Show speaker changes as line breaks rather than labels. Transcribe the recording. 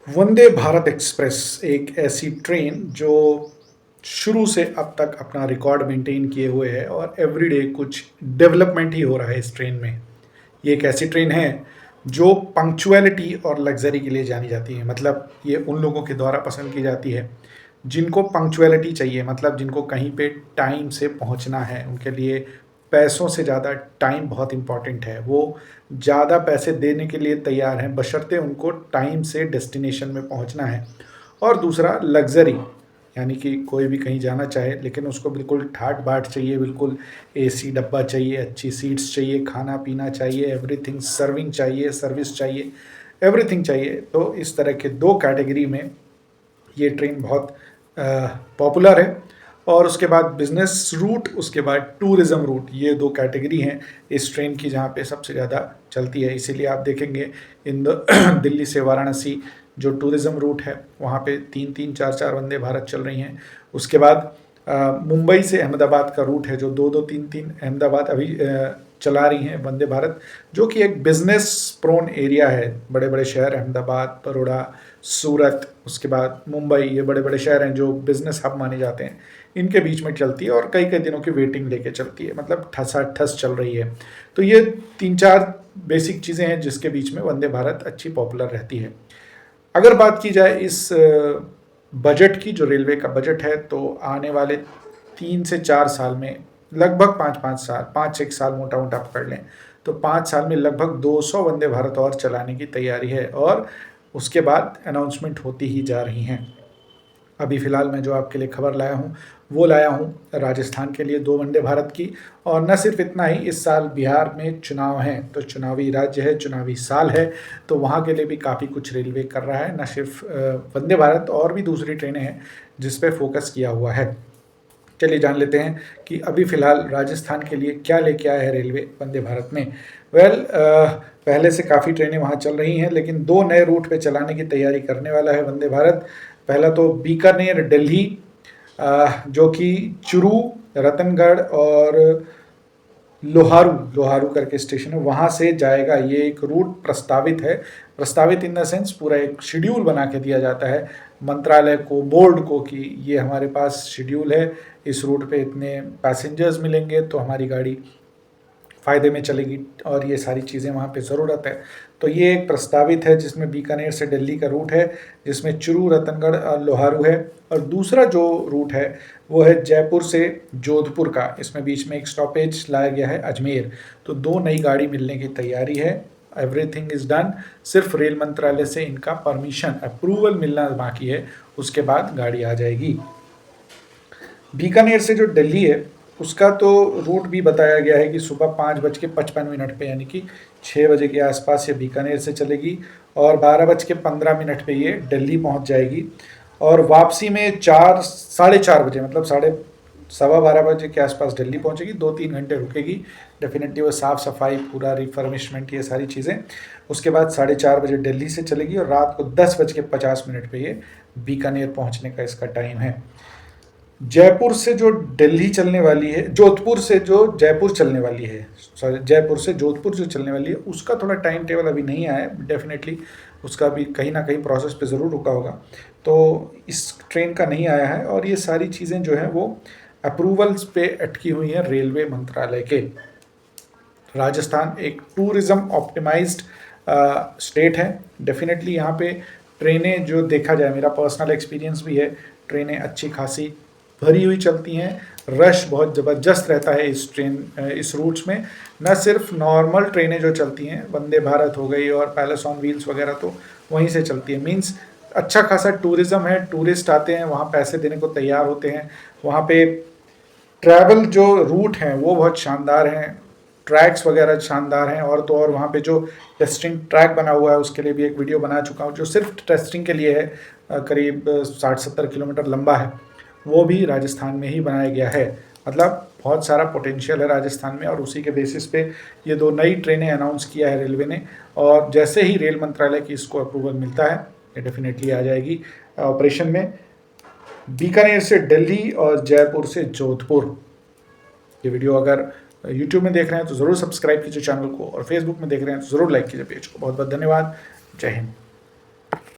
Vande Bharat express एक ऐसी train जो शुरू से अब तक अपना रिकॉर्ड मेंटेन किए हुए है और एवरीडे कुछ डेवलपमेंट ही हो रहा है इस ट्रेन में। ये एक ऐसी ट्रेन है जो पंक्चुअलिटी और लग्जरी के लिए जानी जाती है। मतलब ये उन लोगों के द्वारा पसंद की जाती है जिनको पंक्चुअलिटी चाहिए, मतलब जिनको कहीं पे टाइम से पहुंचना है। उनके लिए पैसों से ज़्यादा टाइम बहुत इम्पॉर्टेंट है। वो ज़्यादा पैसे देने के लिए तैयार हैं बशर्ते उनको टाइम से डेस्टिनेशन में पहुंचना है। और दूसरा लग्जरी, यानी कि कोई भी कहीं जाना चाहे लेकिन उसको बिल्कुल ठाट बाट चाहिए, बिल्कुल एसी डब्बा चाहिए, अच्छी सीट्स चाहिए, खाना पीना चाहिए, एवरीथिंग, सर्विंग चाहिए, सर्विस चाहिए, एवरीथिंग चाहिए। तो इस तरह के दो कैटेगरी में ये ट्रेन बहुत पॉपुलर है। और उसके बाद बिजनेस रूट, उसके बाद टूरिज़्म रूट, ये दो कैटेगरी हैं इस ट्रेन की जहाँ पे सबसे ज़्यादा चलती है। इसीलिए आप देखेंगे इन दिल्ली से वाराणसी जो टूरिज़्म रूट है वहाँ पे 3-3, 4-4 वंदे भारत चल रही हैं। उसके बाद मुंबई से अहमदाबाद का रूट है जो 2-2, 3-3 अहमदाबाद अभी चला रही हैं वंदे भारत, जो कि एक बिजनेस प्रोन एरिया है। बड़े बड़े शहर अहमदाबाद, बड़ौदा, सूरत, उसके बाद मुंबई, ये बड़े बड़े शहर हैं जो बिजनेस हब माने जाते हैं। इनके बीच में चलती है और कई कई दिनों की वेटिंग लेके चलती है, मतलब ठसा ठस चल रही है। तो ये 3-4 बेसिक चीज़ें हैं जिसके बीच में वंदे भारत अच्छी पॉपुलर रहती है। अगर बात की जाए इस बजट की, जो रेलवे का बजट है, तो आने वाले 3 से 4 साल में लगभग 5-5 साल, 5-6 साल मोटा मोटा पकड़ लें, तो 5 साल में लगभग 200 वंदे भारत और चलाने की तैयारी है। और उसके बाद अनाउंसमेंट होती ही जा रही हैं। अभी फ़िलहाल मैं जो आपके लिए खबर लाया हूँ वो लाया हूँ राजस्थान के लिए 2 वंदे भारत की। और न सिर्फ इतना ही, इस साल बिहार में चुनाव हैं, तो चुनावी राज्य है, चुनावी साल है, तो वहाँ के लिए भी काफ़ी कुछ रेलवे कर रहा है। न सिर्फ वंदे भारत, और भी दूसरी ट्रेनें हैं जिस पे फोकस किया हुआ है। चलिए जान लेते हैं कि अभी फ़िलहाल राजस्थान के लिए क्या लेके आया है रेलवे वंदे भारत में। पहले से काफ़ी ट्रेनें वहाँ चल रही हैं, लेकिन 2 नए रूट पे चलाने की तैयारी करने वाला है वंदे भारत। पहला तो बीकानेर दिल्ली, जो कि चूरू, रतनगढ़ और लोहारू लोहारू करके स्टेशन है, वहाँ से जाएगा। ये एक रूट प्रस्तावित है, प्रस्तावित इन द सेंस पूरा एक शेड्यूल बना के दिया जाता है मंत्रालय को, बोर्ड को, कि ये हमारे पास शेड्यूल है, इस रूट पे इतने पैसेंजर्स मिलेंगे तो हमारी गाड़ी फ़ायदे में चलेगी, और ये सारी चीज़ें वहाँ पे ज़रूरत है। तो ये एक प्रस्तावित है जिसमें बीकानेर से दिल्ली का रूट है, जिसमें चूरू, रतनगढ़ और लोहारू है। और दूसरा जो रूट है वो है जयपुर से जोधपुर का, इसमें बीच में एक स्टॉपेज लाया गया है अजमेर। तो 2 नई गाड़ी मिलने की तैयारी है। एवरीथिंग इज़ डन, सिर्फ रेल मंत्रालय से इनका परमिशन, अप्रूवल मिलना बाकी है, उसके बाद गाड़ी आ जाएगी। बीकानेर से जो दिल्ली है उसका तो रूट भी बताया गया है कि सुबह 5:55 पे, यानी कि 6 बजे के आसपास ये बीकानेर से चलेगी और 12:15 पे ये दिल्ली पहुंच जाएगी। और वापसी में 4, 4:30 बजे, मतलब 12:15 के आसपास दिल्ली पहुंचेगी। 2-3 घंटे रुकेगी डेफिनेटली, वो साफ़ सफाई, पूरा रिफर्मिशमेंट, ये सारी चीज़ें। उसके बाद 4:30 बजे दिल्ली से चलेगी और रात को 10:50 पे ये बीकानेर पहुंचने का इसका टाइम है। जयपुर से जो दिल्ली चलने वाली है, जोधपुर से जो जयपुर चलने वाली है, सॉरी, जयपुर से जोधपुर जो चलने वाली है, उसका थोड़ा टाइम टेबल अभी नहीं आया है। डेफिनेटली उसका भी कहीं ना कहीं प्रोसेस पे ज़रूर रुका होगा, तो इस ट्रेन का नहीं आया है। और ये सारी चीज़ें जो हैं वो अप्रूवल्स पे अटकी हुई हैं रेलवे मंत्रालय के। राजस्थान एक टूरिज़्म ऑप्टिमाइज्ड स्टेट है। डेफिनेटली यहाँ पे ट्रेनें जो देखा जाए, मेरा पर्सनल एक्सपीरियंस भी है, ट्रेनें अच्छी खासी भरी हुई चलती हैं। रश बहुत ज़बरदस्त रहता है इस रूट्स में। न सिर्फ नॉर्मल ट्रेनें जो चलती हैं, वंदे भारत हो गई और पैलेस ऑन व्हील्स वगैरह, तो वहीं से चलती है। मींस अच्छा खासा टूरिज़्म है, टूरिस्ट आते हैं वहाँ, पैसे देने को तैयार होते हैं। वहाँ पे ट्रैवल जो रूट हैं वो बहुत शानदार हैं, ट्रैक्स वगैरह शानदार हैं। और तो और वहाँ पे जो टेस्टिंग ट्रैक बना हुआ है उसके लिए भी एक वीडियो बना चुका हूँ, जो सिर्फ टेस्टिंग के लिए है, करीब 60-70 किलोमीटर लंबा है, वो भी राजस्थान में ही बनाया गया है। मतलब बहुत सारा पोटेंशियल है राजस्थान में, और उसी के बेसिस पे ये 2 नई ट्रेनें अनाउंस किया है रेलवे ने। और जैसे ही रेल मंत्रालय की इसको अप्रूवल मिलता है, ये डेफिनेटली आ जाएगी ऑपरेशन में। बीकानेर से दिल्ली और जयपुर से जोधपुर। ये वीडियो अगर यूट्यूब में देख रहे हैं तो ज़रूर सब्सक्राइब कीजिए चैनल को, और फेसबुक में देख रहे हैं तो ज़रूर लाइक कीजिए पेज को। बहुत बहुत धन्यवाद। जय हिंद।